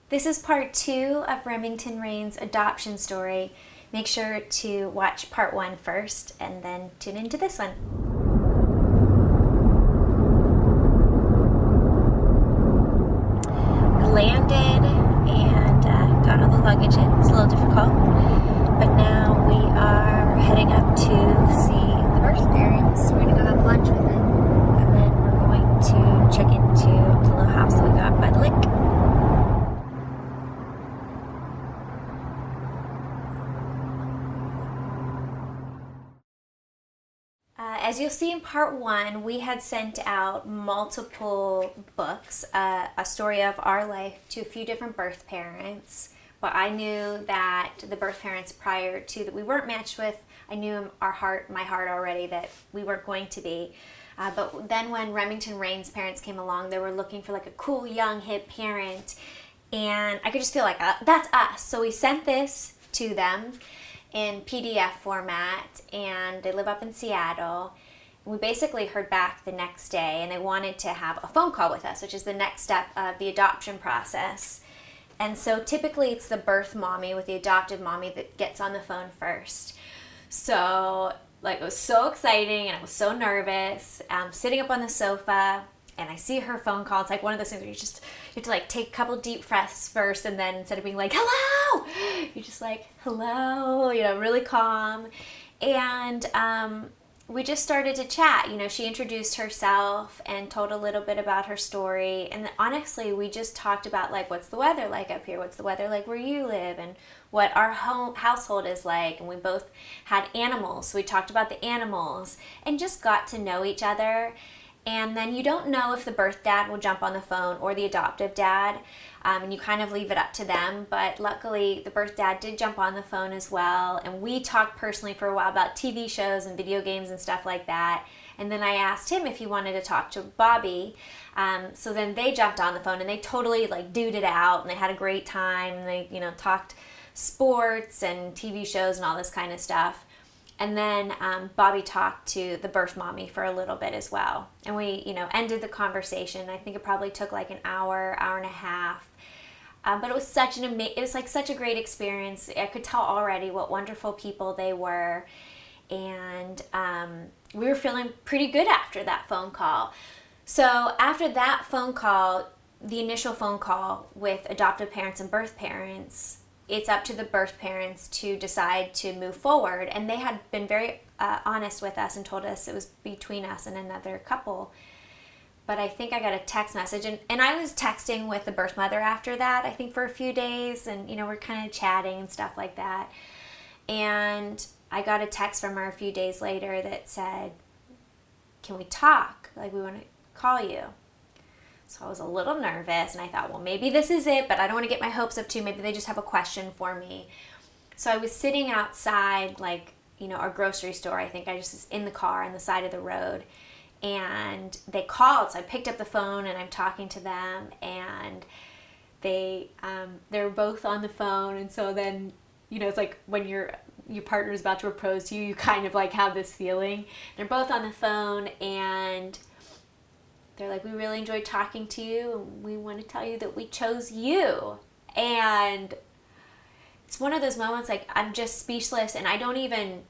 This is part 2 of Remington Rain's adoption story. Make sure to watch part 1 first and then tune into this one. We landed and got all the luggage in. It's a little difficult, but now we are heading up to see the birth parents. We're going to go have lunch with them, and then we're going to check into the little house that we got by the lake. As you'll see in part 1, we had sent out multiple books, a story of our life to a few different birth parents. But I knew that the birth parents prior to that we weren't matched with, I knew my heart already that we weren't going to be. But then when Remington Rain's parents came along, they were looking for like a cool, young, hip parent. And I could just feel like, that's us. So we sent this to them in PDF format, and they live up in Seattle. We basically heard back the next day, and they wanted to have a phone call with us, which is the next step of the adoption process. And so typically it's the birth mommy with the adoptive mommy that gets on the phone first. So it was so exciting, and I was so nervous. I'm sitting up on the sofa, and I see her phone call. It's like one of those things where you have to take a couple deep breaths first, and then instead of being like, hello, you're just like, hello, really calm. And we just started to chat. She introduced herself and told a little bit about her story. And honestly, we just talked about what's the weather like up here? What's the weather like where you live? And what our household is like. And we both had animals. So we talked about the animals and just got to know each other. And then you don't know if the birth dad will jump on the phone or the adoptive dad, and you kind of leave it up to them. But luckily, the birth dad did jump on the phone as well, and we talked personally for a while about TV shows and video games and stuff like that. And then I asked him if he wanted to talk to Bobby. So then they jumped on the phone, and they totally duded it out, and they had a great time. And they, talked sports and TV shows and all this kind of stuff. And then Bobby talked to the birth mommy for a little bit as well. And we, ended the conversation. I think it probably took an hour and a half. But it was such such a great experience. I could tell already what wonderful people they were. And we were feeling pretty good after that phone call. So after that phone call, the initial phone call with adoptive parents and birth parents, it's up to the birth parents to decide to move forward. And they had been very honest with us and told us it was between us and another couple. But I think I got a text message, and I was texting with the birth mother after that, I think for a few days, and we're kind of chatting and stuff like that. And I got a text from her a few days later that said, can we talk? We want to call you. So I was a little nervous, and I thought, well, maybe this is it, but I don't want to get my hopes up too. Maybe they just have a question for me. So I was sitting outside, our grocery store. I think I just was in the car on the side of the road, and they called. So I picked up the phone, and I'm talking to them, and they're both on the phone. And so then, it's like when your partner is about to propose to you, you kind of have this feeling. They're both on the phone, and they're like, we really enjoyed talking to you, and we want to tell you that we chose you. And it's one of those moments, I'm just speechless, and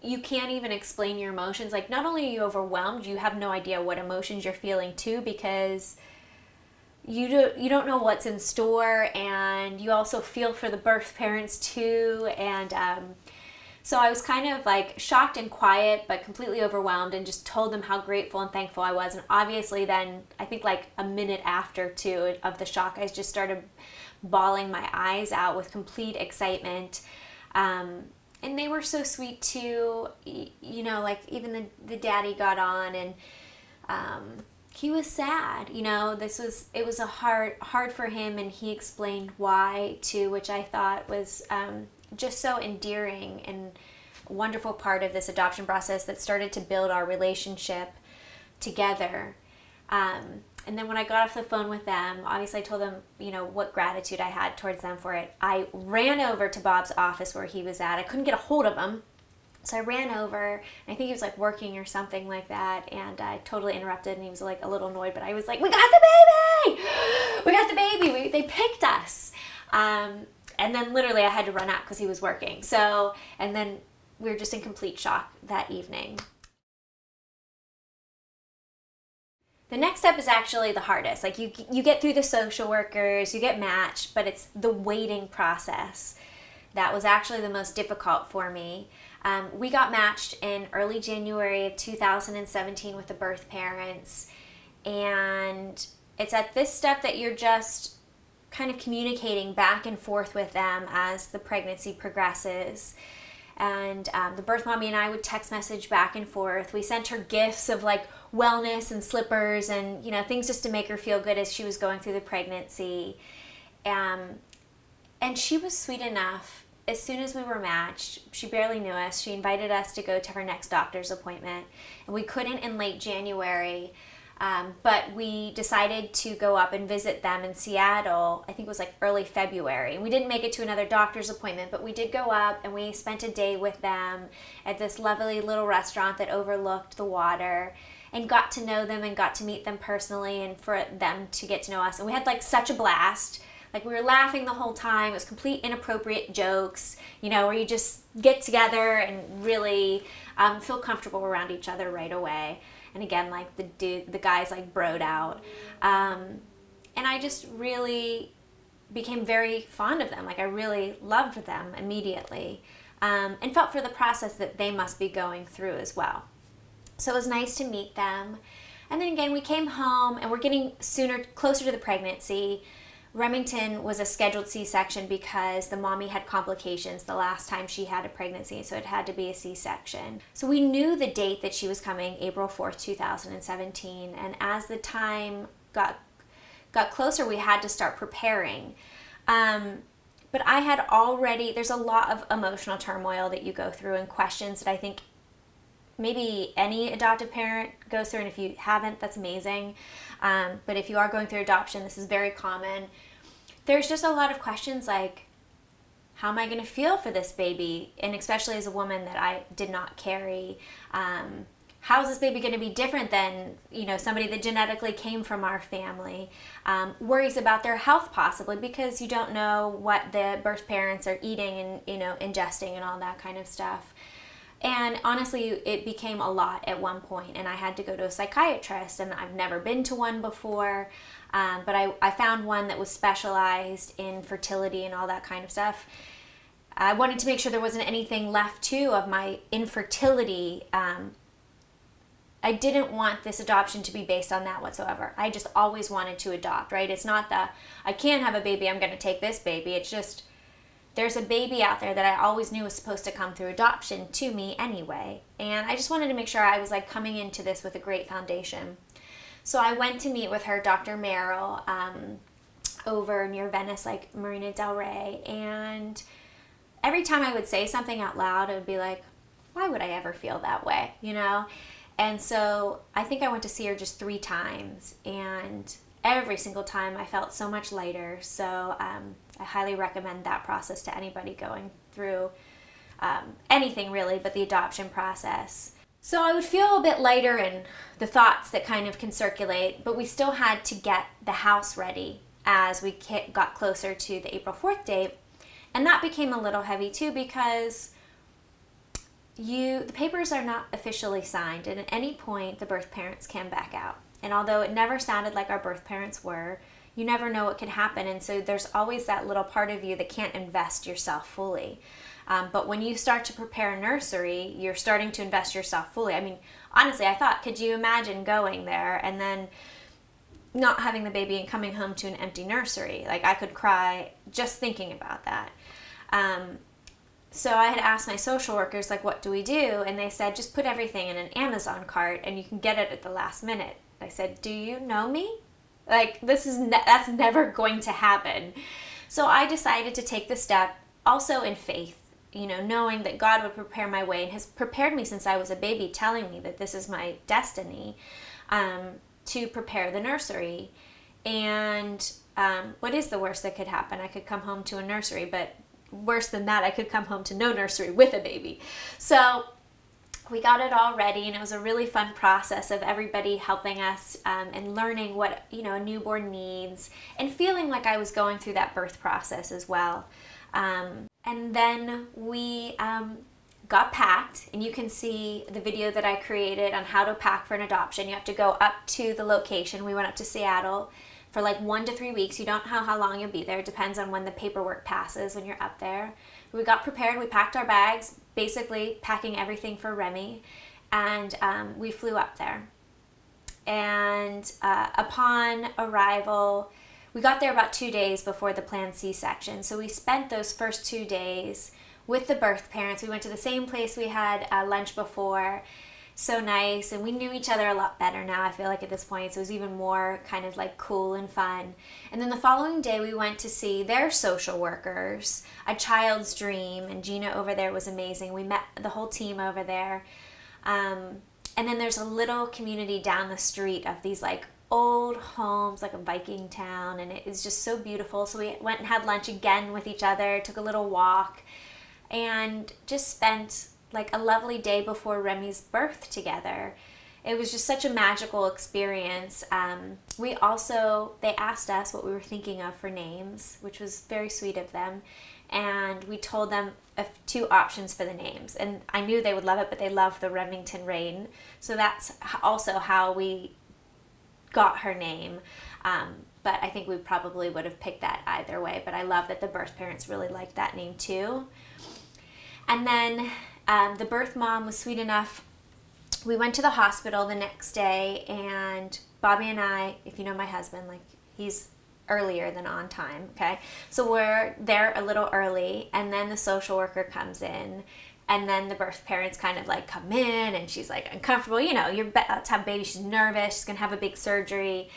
you can't even explain your emotions. Not only are you overwhelmed, you have no idea what emotions you're feeling too, because you don't know what's in store, and you also feel for the birth parents too. And so I was kind of shocked and quiet, but completely overwhelmed, and just told them how grateful and thankful I was. And obviously then, I think a minute after too of the shock, I just started bawling my eyes out with complete excitement. And they were so sweet too. Even the daddy got on, and he was sad. It was a hard for him, and he explained why too, which I thought was just so endearing and a wonderful part of this adoption process that started to build our relationship together. And then when I got off the phone with them, obviously I told them, what gratitude I had towards them for it. I ran over to Bob's office where he was at. I couldn't get a hold of him. So I ran over, and I think he was working or something like that, and I totally interrupted, and he was a little annoyed, but I was like, we got the baby! We got the baby! They picked us. And then literally I had to run out because he was working. So, and then we were just in complete shock that evening. The next step is actually the hardest. Like you get through the social workers, you get matched, but it's the waiting process that was actually the most difficult for me. We got matched in early January of 2017 with the birth parents, and it's at this step that you're just kind of communicating back and forth with them as the pregnancy progresses. And the birth mommy and I would text message back and forth. We sent her gifts of like wellness and slippers and, you know, things just to make her feel good as she was going through the pregnancy. And she was sweet enough. As soon as we were matched, she barely knew us. She invited us to go to her next doctor's appointment. And we couldn't in late January. But we decided to go up and visit them in Seattle. I think it was like early February. And we didn't make it to another doctor's appointment, but we did go up and we spent a day with them at this lovely little restaurant that overlooked the water, and got to know them and got to meet them personally and for them to get to know us. And we had like such a blast. Like we were laughing the whole time. It was complete inappropriate jokes, you know, where you just get together and really feel comfortable around each other right away. And again, like the guys like broed out. And I just really became very fond of them. Like I really loved them immediately, and felt for the process that they must be going through as well. So it was nice to meet them. And then again, we came home and we're getting closer to the pregnancy. Remington was a scheduled C-section because the mommy had complications the last time she had a pregnancy, so it had to be a C-section. So we knew the date that she was coming, April 4th, 2017, and as the time got closer, we had to start preparing. But I had already, there's a lot of emotional turmoil that you go through and questions that I think maybe any adoptive parent goes through, and if you haven't, that's amazing. But if you are going through adoption, this is very common. There's just a lot of questions like, how am I going to feel for this baby? And especially as a woman that I did not carry, how is this baby going to be different than, you know, somebody that genetically came from our family? Worries about their health possibly, because you don't know what the birth parents are eating and, you know, ingesting and all that kind of stuff. And honestly, it became a lot at one point, and I had to go to a psychiatrist, and I've never been to one before, but I found one that was specialized in fertility and all that kind of stuff. I wanted to make sure there wasn't anything left too of my infertility. I didn't want this adoption to be based on that whatsoever. I just always wanted to adopt, right? It's not that I can't have a baby, I'm going to take this baby. It's just, there's a baby out there that I always knew was supposed to come through adoption to me anyway. And I just wanted to make sure I was like coming into this with a great foundation. So I went to meet with her, Dr. Merrill, over near Venice, like Marina del Rey. And every time I would say something out loud, it would be like, why would I ever feel that way, you know? And so I think I went to see her just 3 times. And every single time I felt so much lighter. So I highly recommend that process to anybody going through anything really, but the adoption process. So I would feel a bit lighter in the thoughts that kind of can circulate, but we still had to get the house ready as we got closer to the April 4th date. And that became a little heavy too, because the papers are not officially signed, and at any point the birth parents can back out. And although it never sounded like our birth parents were, you never know what could happen. And so there's always that little part of you that can't invest yourself fully. But when you start to prepare a nursery, you're starting to invest yourself fully. I mean, honestly, I thought, could you imagine going there and then not having the baby and coming home to an empty nursery? Like, I could cry just thinking about that. So I had asked my social workers, like, what do we do? And they said, just put everything in an Amazon cart and you can get it at the last minute. I said, do you know me? Like, that's never going to happen. So I decided to take the step, also in faith, you know, knowing that God would prepare my way and has prepared me since I was a baby, telling me that this is my destiny, to prepare the nursery. And what is the worst that could happen? I could come home to a nursery, but worse than that, I could come home to no nursery with a baby. So we got it all ready, and it was a really fun process of everybody helping us and learning what, you know, a newborn needs, and feeling like I was going through that birth process as well. And then we got packed, and you can see the video that I created on how to pack for an adoption. You have to go up to the location. We went up to Seattle for like 1 to 3 weeks. You don't know how long you'll be there. It depends on when the paperwork passes when you're up there. We got prepared. We packed our bags, basically packing everything for Remy, and we flew up there. And upon arrival, we got there about 2 days before the planned C-section. So we spent those first 2 days with the birth parents. We went to the same place we had lunch before. So nice, and we knew each other a lot better now, I feel like, at this point, so it was even more kind of like cool and fun. And then the following day we went to see their social workers, A Child's Dream, and Gina over there was amazing. We met the whole team over there. And then there's a little community down the street of these like old homes, like a Viking town, and it is just so beautiful. So we went and had lunch again with each other, took a little walk, and just spent like a lovely day before Remy's birth together. It was just such a magical experience. They asked us what we were thinking of for names, which was very sweet of them. And we told them 2 options for the names. And I knew they would love it, but they love the Remington Rain. So that's also how we got her name. But I think we probably would have picked that either way. But I love that the birth parents really liked that name too. And then the birth mom was sweet enough. We went to the hospital the next day, and Bobby and I, if you know my husband, like, he's earlier than on time, okay? So we're there a little early, and then the social worker comes in, and then the birth parents kind of like come in, and she's like uncomfortable. You know, you're about to have a baby, she's nervous, she's gonna have a big surgery.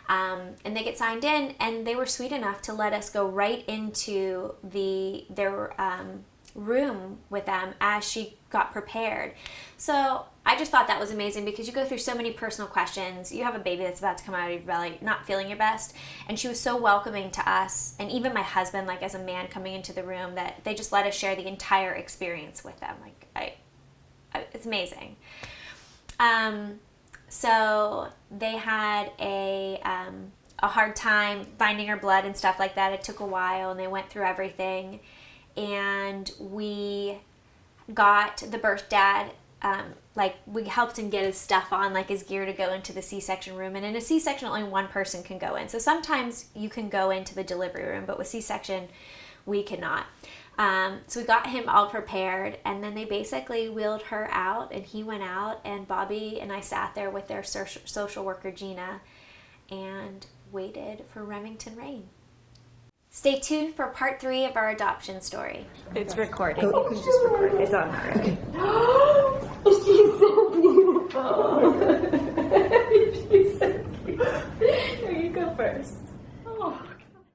And they get signed in, and they were sweet enough to let us go right into their room with them as she got prepared. So I just thought that was amazing, because you go through so many personal questions. You have a baby that's about to come out of your belly, not feeling your best, and she was so welcoming to us, and even my husband, like as a man coming into the room, that they just let us share the entire experience with them. Like, it's amazing. So they had a hard time finding her blood and stuff like that. It took a while, and they went through everything. And we got the birth dad, we helped him get his stuff on, like his gear, to go into the C-section room. And in a C-section, only one person can go in. So sometimes you can go into the delivery room, but with C-section, we cannot. So we got him all prepared, and then they basically wheeled her out, and he went out, and Bobby and I sat there with their social worker, Gina, and waited for Remington Rain. Stay tuned for part 3 of our adoption story. It's recording. You can just record. It's on already. She's so beautiful. She's so cute. Here, you go first.